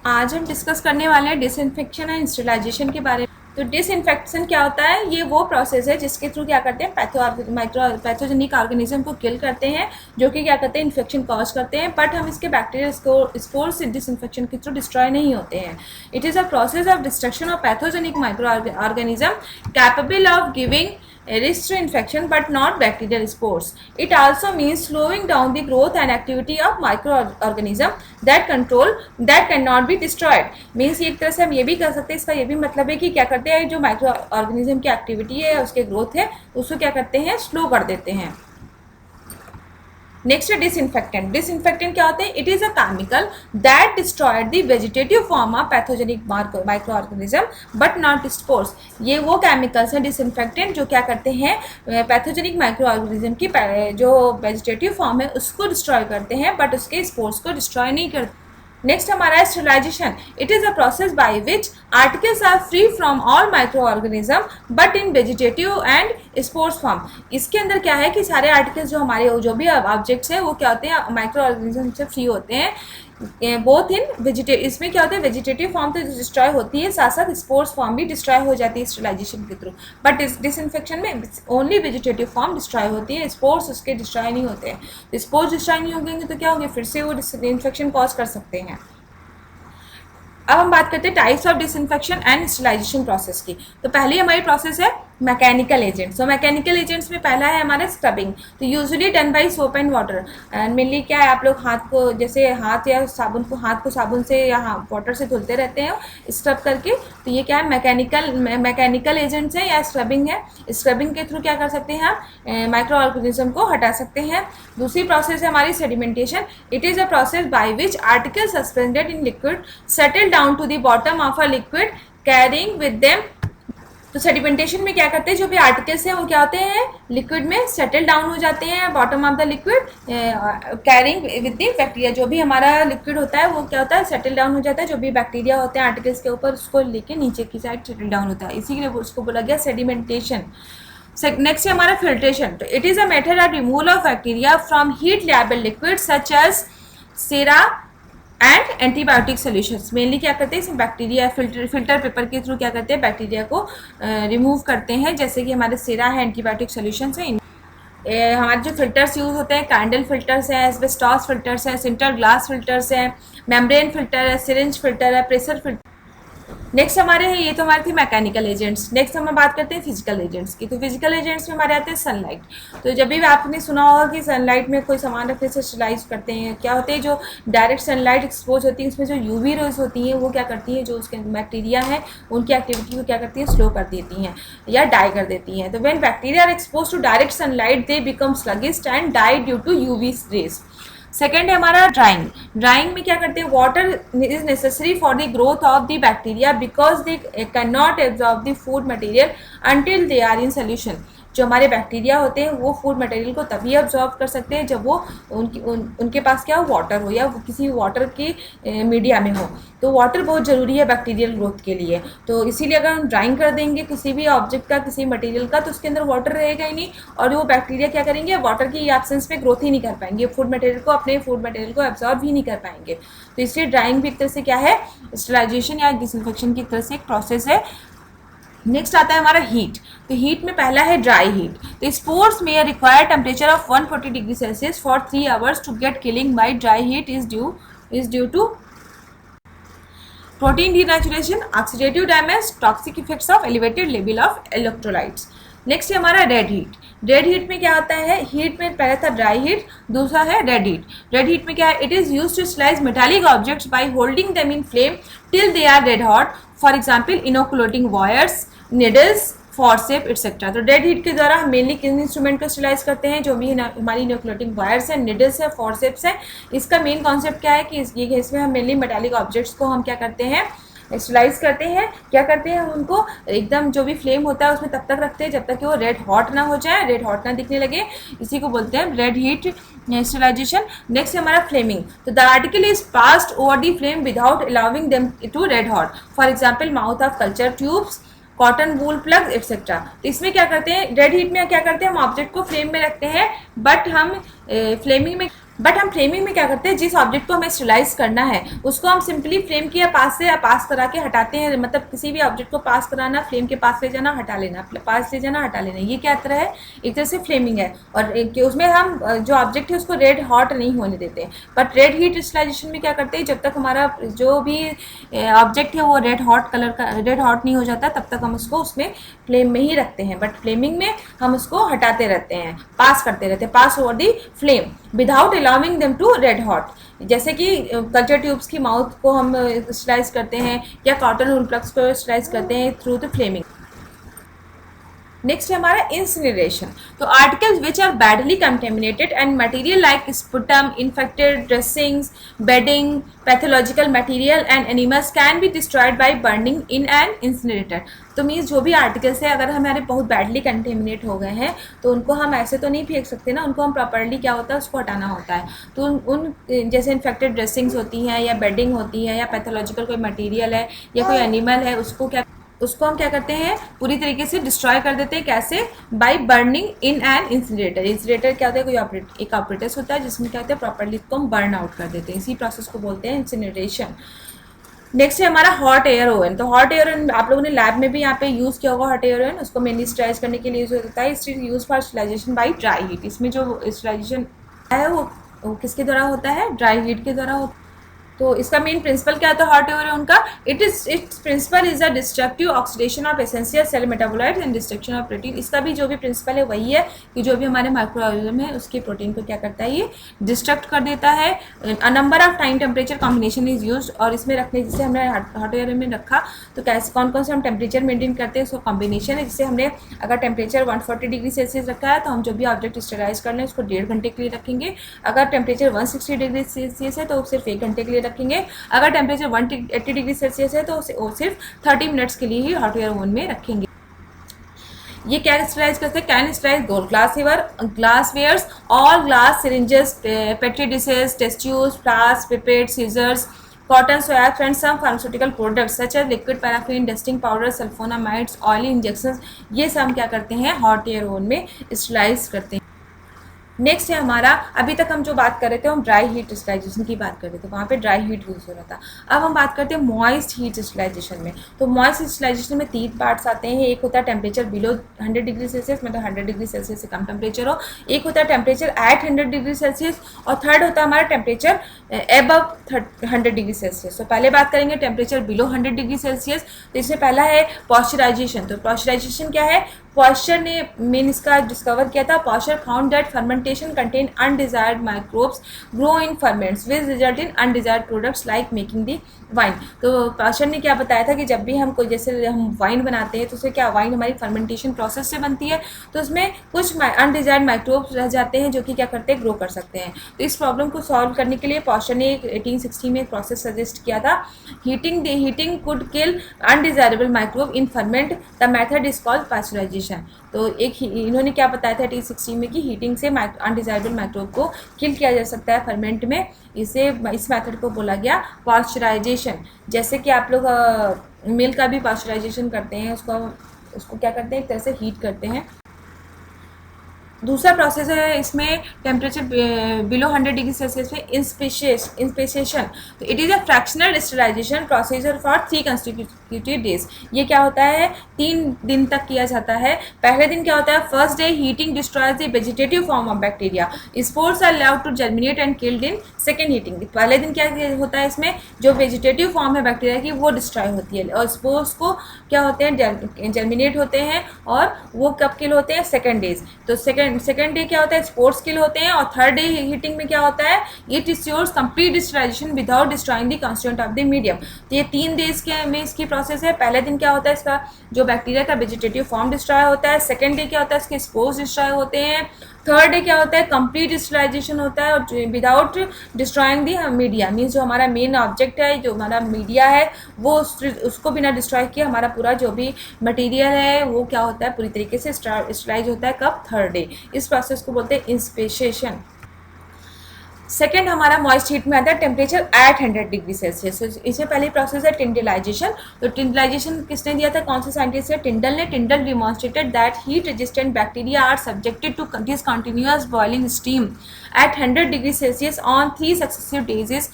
आज हम डिस्कस करने वाले हैं डिसइंफेक्शन एंड स्टेरिलाइजेशन के बारे में। तो डिसइंफेक्शन क्या होता है? ये वो प्रोसेस है जिसके थ्रू क्या करते हैं, पैथोजेनिक ऑर्गेनिज्म को किल करते हैं, जो कि क्या करते हैं, इन्फेक्शन कॉज करते हैं। बट हम इसके बैक्टीरियल स्पोर से डिसइंफेक्शन के थ्रू डिस्ट्रॉय नहीं होते हैं। It is a process of destruction of pathogenic micro organism capable of giving risk to infection but not bacterial spores. It also means slowing down the growth and activity of microorganism that cannot be destroyed. Means एक तरह से हम ये भी कर सकते हैं, इसका ये भी मतलब है कि क्या करते हैं, जो माइक्रो ऑर्गेनिज्म की एक्टिविटी है, उसके ग्रोथ है, उसको क्या करते हैं, स्लो कर देते हैं। नेक्स्ट है डिसइंफेक्टेंट। डिसइंफेक्टेंट क्या होते हैं? It is a chemical that destroyed the vegetative form of pathogenic micro organism but not spores. ये वो केमिकल्स हैं डिसइंफेक्टेंट जो क्या करते हैं, पैथोजेनिक माइक्रो ऑर्गेनिज्म की जो वेजिटेटिव फॉर्म है उसको डिस्ट्रॉय करते हैं, बट उसके स्पोर्स को डिस्ट्रॉय नहीं करते। नेक्स्ट हमारा है sterilisation. It is a process by which articles are free from all micro organism but in vegetative and spores form. इसके अंदर क्या है कि सारे आर्टिकल्स जो हमारे जो भी ऑब्जेक्ट्स हैं वो क्या होते हैं, माइक्रो ऑर्गेनिज्म से फ्री होते हैं, बोथ इन इसमें क्या होता है, वेजिटेटिव फॉर्म तो डिस्ट्रॉय होती है, साथ साथ स्पोर्स फॉर्म भी डिस्ट्रॉय हो जाती है स्टेरिलाइजेशन के थ्रू। बट डिसइंफेक्शन में ओनली वेजिटेटिव फॉर्म डिस्ट्रॉय होती है, स्पोर्स उसके डिस्ट्रॉय नहीं होते हैं। तो स्पोर्स डिस्ट्रॉय नहीं होंगे तो क्या होंगे, फिर से वो इन्फेक्शन कॉज कर सकते हैं। अब हम बात करते हैं types of disinfection and sterilisation process की। तो पहली हमारी प्रोसेस है मैकेनिकल एजेंट्स। तो मैकेनिकल एजेंट्स में पहला है हमारा स्क्रबिंग। तो usually done by soap and water. And mainly क्या है, आप लोग हाथ को जैसे हाथ या साबुन को साबुन से या वाटर से धुलते रहते हैं स्क्रब करके। तो ये क्या है, मैकेनिकल एजेंट्स है या स्क्रबिंग है। स्क्रबिंग के थ्रू क्या कर सकते हैं, हम माइक्रो ऑर्गेनिज्म को हटा सकते हैं। दूसरी प्रोसेस है हमारी sedimentation. It is a process by which article suspended in liquid settle down to the bottom of a liquid carrying with them. तो सेडिमेंटेशन में क्या करते हैं, जो भी आर्टिकल्स हैं वो क्या होते हैं, लिक्विड में सेटल डाउन हो जाते हैं bottom of the liquid carrying with the bacteria. जो भी हमारा लिक्विड होता है वो क्या होता है, सेटल डाउन हो जाता है। जो भी बैक्टीरिया होते हैं आर्टिकल्स के ऊपर उसको लेके नीचे की साइड सेटल डाउन होता है, इसी के लिए उसको बोला गया सेडिमेंटेशन। नेक्स्ट है हमारा फिल्ट्रेशन। तो it is a method of removal of bacteria from heat labile liquid such as sera and antibiotic solutions. Mainly क्या करते हैं, इसमें बैक्टीरिया फिल्टर पेपर के थ्रू क्या करते हैं, बैक्टीरिया को रिमूव करते हैं, जैसे कि हमारे सेरा है, एंटीबायोटिक सोल्यूशंस है। हमारे जो फिल्टर्स यूज़ होते हैं, कैंडल फिल्टर्स हैं, एस्बेस्टॉस फिल्टर्स हैं, सिंटर ग्लास फिल्टर्स हैं, मेम्ब्रेन फिल्टर है, सिरिंज फिल्टर है, प्रेशर फिल्टर। नेक्स्ट हमारे हैं, ये तो हमारे थे मैकेनिकल एजेंट्स। नेक्स्ट हम बात करते हैं फिजिकल एजेंट्स की। तो फिजिकल एजेंट्स में हमारे आते हैं सनलाइट। तो जब भी आपने सुना होगा कि सनलाइट में कोई सामान रखने से स्टेरिलाइज करते हैं, क्या होते हैं, जो डायरेक्ट सनलाइट एक्सपोज होती है उसमें जो यूवी रेज होती हैं वो क्या करती हैं, जो उसके बैक्टीरिया है उनकी एक्टिविटी को क्या करती है, स्लो कर देती हैं या डाई कर देती हैं। तो when bacteria are expose to direct sunlight they become sluggish and die due to UV rays. Second है हमारा ड्राइंग। ड्राइंग में क्या करते हैं, water is necessary for the growth of the bacteria because they can not absorb the food material until they are in solution. जो हमारे bacteria होते हैं वो फूड मटेरियल को तभी ऑब्जॉर्व कर सकते हैं जब वो उनके पास क्या हो, वाटर हो या वो किसी वाटर की मीडिया में हो। तो वाटर बहुत ज़रूरी है बैक्टीरियल ग्रोथ के लिए। तो इसीलिए अगर हम ड्राइंग कर देंगे किसी भी ऑब्जेक्ट का, किसी मटेरियल का, तो उसके अंदर वाटर रहेगा ही नहीं और वो बैक्टीरिया क्या करेंगे, वाटर की एब्सेंस में ग्रोथ ही नहीं कर पाएंगे, फूड मटेरियल को एब्जॉर्ब ही नहीं कर पाएंगे। तो इसलिए ड्राइंग भी एक तरह से क्या है, स्टेरिलाइजेशन या डिसइंफेक्शन की तरह से एक प्रोसेस है। नेक्स्ट आता है हमारा हीट। तो हीट में पहला है ड्राई हीट। तो स्पोर्स में require temperature of 140 degree Celsius for 3 hours to get killing by dry heat is due to protein denaturation, oxidative damage, toxic effects of elevated level of electrolytes. Next है हमारा red heat. Red heat में क्या होता है, heat में पहला था dry heat, दूसरा है रेड हीट। रेड हीट में क्या है, it is use to slice metallic objects by holding them in flame till they are red hot, for example inoculating wires, needles, forcep etcetera. तो red heat के द्वारा हम mainly किन instrument को sterilise करते हैं, जो भी हमारी इनोकुलेटिंग वायर्स हैं, निडल्स है, फॉरसेप्स हैं। इसका मेन कॉन्सेप्ट क्या है कि इसमें हम मेनली मेटालिक ऑब्जेक्ट्स को हम क्या करते हैं, स्टेरिलाइज करते हैं। क्या करते हैं, हम उनको एकदम जो भी फ्लेम होता है उसमें तब तक रखते हैं जब तक कि वो रेड हॉट ना हो जाए, रेड हॉट ना दिखने लगे। इसी को बोलते हैं रेड हीट स्टेरिलाइजेशन। नेक्स्ट है हमारा फ्लेमिंग। तो the article is passed over the flame without allowing them to red hot, for example mouth of culture tubes, cotton wool plug etcetera. तो इसमें क्या करते हैं, रेड हीट में क्या करते हैं, हम ऑब्जेक्ट को फ्लेम में रखते हैं, बट हम फ्लेमिंग में बट हम फ्रेमिंग में क्या करते हैं, जिस ऑब्जेक्ट को हमें स्टेलाइज करना है उसको हम सिंपली फ्रेम के पास से पास करा के हटाते हैं, मतलब किसी भी ऑब्जेक्ट को पास कराना, फ्रेम के पास ले जाना, हटा लेना, पास ले जाना, हटा लेना, ये क्या तरह है, एक तरह से फ्रेमिंग है। और उसमें हम जो ऑब्जेक्ट है उसको रेड हॉट नहीं होने देते। बट रेड हीट क्रिस्टलाइजेशन में क्या करते हैं, जब तक हमारा जो भी ऑब्जेक्ट है वो रेड हॉट कलर का, रेड हॉट नहीं हो जाता, तब तक हम उसको उसमें फ्लेम में ही रखते हैं। बट फ्लेमिंग में हम उसको हटाते रहते हैं, पास करते रहते हैं, pass over the flame without allowing them to red hot. जैसे कि कल्चर ट्यूब्स की माउथ को हम स्लाइस करते हैं या कॉटन वूल प्लग्स को स्लाइस करते हैं थ्रू द फ्लेमिंग। नेक्स्ट है हमारा इंसिनरेशन। तो articles which are badly contaminated and material like sputum, infected dressings, bedding, pathological material and animals can be destroyed by burning in an incinerator. तो means जो भी articles है अगर हमारे बहुत बैडली कंटेमिनेट हो गए हैं तो उनको हम ऐसे तो नहीं फेंक सकते ना, उनको हम प्रॉपरली क्या होता है उसको हटाना होता है। तो उन जैसे इन्फेक्टेड ड्रेसिंग्स होती हैं या बेडिंग होती है या पैथोलॉजिकल कोई मटेरियल है या कोई एनिमल है, उसको हम क्या करते हैं, पूरी तरीके से डिस्ट्रॉय कर देते हैं। कैसे? Bye burning in an incinerator. Incinerator क्या होता है, कोई एक ऑपरेटस होता है जिसमें क्या होता है प्रॉपरली इसको हम बर्न आउट कर देते हैं। इसी प्रोसेस को बोलते हैं इंसिनरेशन। नेक्स्ट है हमारा हॉट एयर ओवन। तो हॉट एयर ओवन आप लोगों ने लैब में भी यहाँ पे यूज़ किया होगा। हॉट एयर ओवन उसको मेनली स्टराइज करने के लिए यूज होता है। It is use for sterilization by dry heat. इसमें जो स्टराइजेशन है वो किसके द्वारा होता है, ड्राई हीट के द्वारा होता है। तो इसका मेन प्रिंसिपल क्या होता है हॉट एयर ओवन का, its principle is the destructive oxidation of essential cell metabolites and destruction of protein. इसका भी जो भी प्रिंसिपल है वही है कि जो भी हमारे माइक्रो ऑर्गेनिज्म है उसके प्रोटीन को क्या करता है, ये डिस्ट्रक्ट कर देता है। A number of time temperature combination is use. और इसमें रखने जैसे हमने हॉट एयर में रखा तो कैसे कौन कौन से हम टेम्परेचर मेंटेन करते हैं, उसका कॉम्बिनेशन है। जैसे हमने अगर टेम्परेचर 140 डिग्री सेल्सियस रखा है तो हम जो भी ऑब्जेक्ट स्टेराइज कर लें उसको 1.5 घंटे के लिए रखेंगे। अगर टेम्परेचर 160 डिग्री सेल्सियस है तो सिर्फ 1 घंटे के लिए रखेंगे। अगर टेम्परेचर 180 डिग्री सेल्सियस है तो सिर्फ 30 मिनट्स के लिए ही हॉट एयर ओवन में रखेंगे। ये क्या स्टराइज करते हैं, can sterilize gold glass wares, all glass syringes, petri dishes, test tubes, flask, pipette, scissors, cotton swabs and some pharmaceutical products such as liquid paraffin, dusting powder, sulfonamides, oily injections, ये सब हम क्या करते हैं hot air oven में स्टराइज करते हैं। Next है हमारा, अभी तक हम जो बात कर रहे थे हम ड्राई हीट स्टराइजेशन की बात कर रहे थे, वहाँ पे ड्राई हीट यूज़ हो रहा था। अब हम बात करते हैं मॉइस्ट हीट स्टराइजेशन में। तो मॉइस्ट स्टराइजेशन में 3 पार्ट्स आते हैं। एक होता है टेम्परेचर बिलो 100 डिग्री सेल्सियस, मतलब 100 डिग्री सेल्सियस से कम टेम्परेचर हो। एक होता है टेम्परेचर एट 100 डिग्री सेल्सियस और थर्ड होता है हमारा टेम्परेचर एबव 100 डिग्री सेल्सियस। तो पहले बात करेंगे टेम्परेचर बिलो 100 डिग्री सेल्सियस। तो इसमें पहला है पॉस्चराइजेशन। तो पॉस्चराइजेशन क्या है, पॉस्चर ने मेन इसका डिस्कवर किया था। Pasteur found that fermentation contain undesired microbes grow in ferments which result in undesired products like making the wine. तो पॉस्चर ने क्या बताया था कि जब भी हम कोई जैसे हम वाइन बनाते हैं तो उससे क्या, वाइन हमारी फर्मेंटेशन प्रोसेस से बनती है तो उसमें कुछ अनडिजायर्ड माइक्रोब्स रह जाते हैं जो कि क्या करते हैं, ग्रो कर सकते हैं। तो इस प्रॉब्लम को सॉल्व करने के लिए पॉस्चर ने 1860 में एक प्रोसेस सजेस्ट किया था। Heating could kill undesirable microbe in ferment, the method is called pasteurisation. तो एक इन्होंने क्या बताया था 1860 में कि हीटिंग से अनडिजायरेबल माइक्रोब को किल किया जा सकता है फर्मेंट में। इस मेथड को बोला गया पॉस्चराइजेशन। जैसे कि आप लोग मिल्क का भी पॉस्चराइजेशन करते हैं, उसको क्या करते हैं, एक तरह से हीट करते हैं। दूसरा प्रोसेस है इसमें टेम्परेचर बिलो 100 डिग्री सेल्सियस में इंस्पेशेशन। तो it is a fractional sterilization procedure for 3 constitutive days. ये क्या होता है, 3 दिन तक किया जाता है। पहले दिन क्या होता है, first day heating destroys the vegetative form of bacteria, spores are allowed to germinate and killed in second heating. पहले दिन क्या होता है, इसमें जो वेजिटेटिव फॉर्म है बैक्टीरिया की वो डिस्ट्रॉय होती है और स्पोर्स को क्या होते हैं, जर्मिनेट होते हैं और वो कब किल होते हैं, सेकेंड डेज। तो सेकेंड डे क्या होता है, स्पोर्स किल होते हैं। और थर्ड डे हीटिंग में क्या होता है, it ensures complete sterilization without destroying the constituent of the medium. तो ये 3 डेज के में इसकी प्रोसेस है। पहले दिन क्या होता है, इसका जो बैक्टीरिया का वेजिटेटिव फॉर्म डिस्ट्रॉय होता है। सेकेंड डे क्या होता है, इसके स्पोर्स डिस्ट्रॉय होते हैं। थर्ड डे क्या होता है, कंप्लीट डिस्ट्राइजेशन होता है और विदाउट डिस्ट्रॉइंग दी मीडिया, मीन्स जो हमारा मेन ऑब्जेक्ट है, जो हमारा मीडिया है, वो उसको बिना डिस्ट्रॉय किए हमारा पूरा जो भी मटेरियल है वो क्या होता है, पूरी तरीके से स्टराइज होता है। कब, थर्ड डे। इस प्रोसेस को बोलते हैं इंस्पेशेशन। सेकेंड हमारा मॉइस्ट हीट में आता है टेम्परेचर एट 100 डिग्री सेल्सियस। इससे पहले प्रोसेस है टिंडलाइजेशन। तो टिंडलाइजेशन किसने दिया था, कौन से साइंटिस्ट है, टिंडल ने। Tyndall demonstrated that heat resistant bacteria are subjected to this continuous boiling steam at 100 degree Celsius on 3 successive days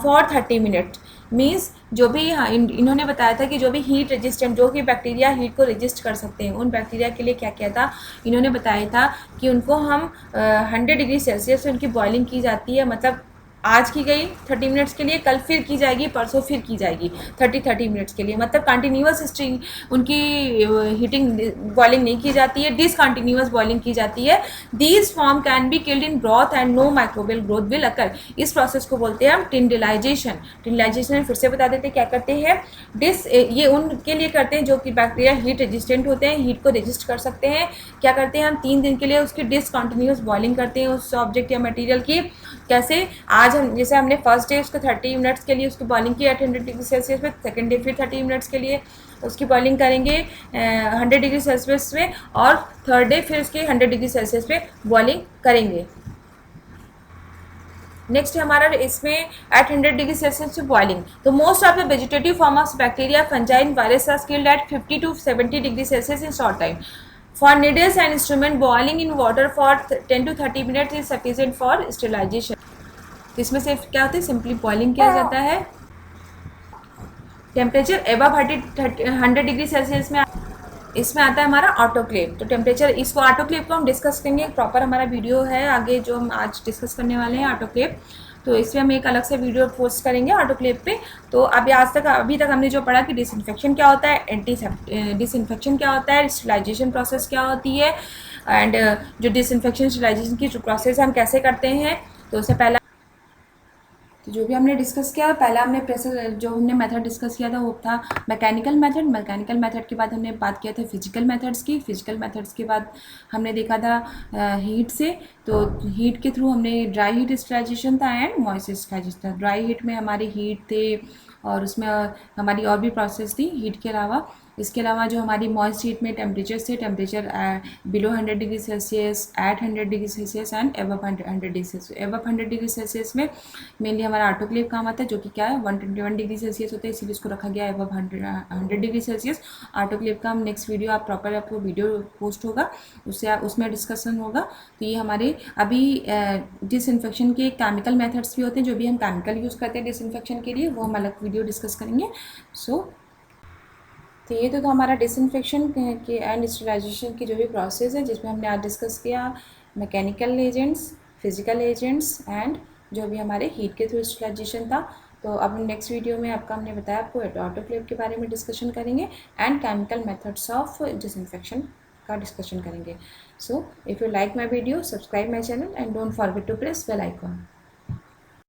for 30 minute. Means जो भी इन्होंने बताया था कि जो भी हीट रेजिस्टेंट, जो कि बैक्टीरिया हीट को रेजिस्ट कर सकते हैं, उन बैक्टीरिया के लिए क्या क्या था, इन्होंने बताया था कि उनको हम 100 डिग्री सेल्सियस से उनकी बॉइलिंग की जाती है। मतलब आज की गई 30 मिनट्स के लिए, कल फिर की जाएगी, परसों फिर की जाएगी 30 मिनट्स के लिए। मतलब कंटिन्यूअस स्ट्रिंग उनकी हीटिंग बॉइलिंग नहीं की जाती है, डिसकंटिन्यूअस बॉइलिंग की जाती है। These form can be killed in broth and no microbial growth will occur. इस प्रोसेस को बोलते हैं हम टिंडलाइजेशन। टिंडलाइजेशन फिर से बता देते हैं क्या करते हैं। ये उनके लिए करते हैं जो कि बैक्टीरिया हीट रेजिस्टेंट होते हैं, हीट को रेजिस्ट कर सकते हैं। क्या करते हैं हम, 3 दिन के लिए उसकी डिसकंटिन्यूअस बॉइलिंग करते हैं उस ऑब्जेक्ट या मटेरियल की। कैसे, आज हम जैसे हमने फर्स्ट डे उसको 30 मिनट्स के लिए उसकी बॉइलिंग की 800 डिग्री सेल्सियस पे, सेकेंड डे फिर 30 मिनट्स के लिए उसकी बॉइलिंग करेंगे 100 डिग्री सेल्सियस पे, और थर्ड डे फिर उसके 100 डिग्री सेल्सियस पे बॉइलिंग करेंगे। नेक्स्ट है हमारा इसमें एट 100 डिग्री सेल्सियस बॉइलिंग। तो most of the vegetative form of bacteria, fungi and virus are skilled at 50 to 70 degree Celsius in short time. For needles and instrument, boiling in water for 10 to 30 minutes is sufficient for sterilisation. तो इसमें से क्या होता है, simply boiling किया जाता है। Temperature above 100 degree Celsius में इसमें आता है हमारा ऑटोक्लेव। तो टेम्परेचर, इसको ऑटोक्लेव को हम डिस्कस करेंगे, प्रॉपर हमारा वीडियो है आगे जो हम आज डिस्कस करने वाले हैं ऑटोक्लेव। तो इसमें हम एक अलग से वीडियो पोस्ट करेंगे ऑटोक्लेव पे। तो अभी तक हमने जो पढ़ा कि डिसइंफेक्शन क्या होता है, डिसइंफेक्शन क्या होता है, स्टेरिलाइजेशन प्रोसेस क्या होती है, एंड जो डिसइंफेक्शन स्टेरिलाइजेशन की जो प्रोसेस हम कैसे करते हैं। तो उससे पहला तो जो भी हमने डिस्कस किया, पहला हमने प्रेशर जो हमने मेथड डिस्कस किया था वो था मैकेनिकल मेथड। मैकेनिकल मेथड के बाद हमने बात किया था फिजिकल मेथड्स की। फिजिकल मेथड्स के बाद हमने देखा था हीट से। तो हीट के थ्रू हमने ड्राई हीट स्टेरिलाइजेशन था एंड मॉइस्ट स्टेरिलाइजेशन था। ड्राई हीट में हमारे हीट थे और उसमें हमारी और भी प्रोसेस थी हीट के अलावा। इसके अलावा जो हमारी मॉइस्ट हीट में टेम्परेचर थे, temperature below 100 degree Celsius, at 100 degree Celsius and above 100 degree Celsius. Above 100 degree Celsius में मेनली हमारा ऑटोक्लेव काम आता है, जो कि क्या है 121 डिग्री सेल्सियस होता है, इसीलिए इसको रखा गया एबव 100 डिग्री सेल्सियस। ऑटोक्लेव का हम नेक्स्ट वीडियो आप प्रॉपर आपको वीडियो पोस्ट होगा, उससे उसमें डिस्कशन होगा। तो ये हमारे अभी डिसइंफेक्शन के केमिकल मेथड्स भी होते हैं, जो भी हम केमिकल यूज़ करते हैं डिसइंफेक्शन के लिए, वो हम अलग वीडियो डिस्कस करेंगे। तो ये तो हमारा डिसइंफेक्शन के एंड स्टेरिलाइजेशन की जो भी प्रोसेस है, जिसमें हमने आज डिस्कस किया mechanical agents, physical agents and जो भी हमारे हीट के थ्रू स्टेरिलाइजेशन था। तो अब नेक्स्ट वीडियो में आपका हमने बताया आपको ऑटोक्लेव के बारे में डिस्कशन करेंगे and chemical methods of disinfection का डिस्कशन करेंगे। So if you like my video, subscribe my channel and don't forget to press bell icon.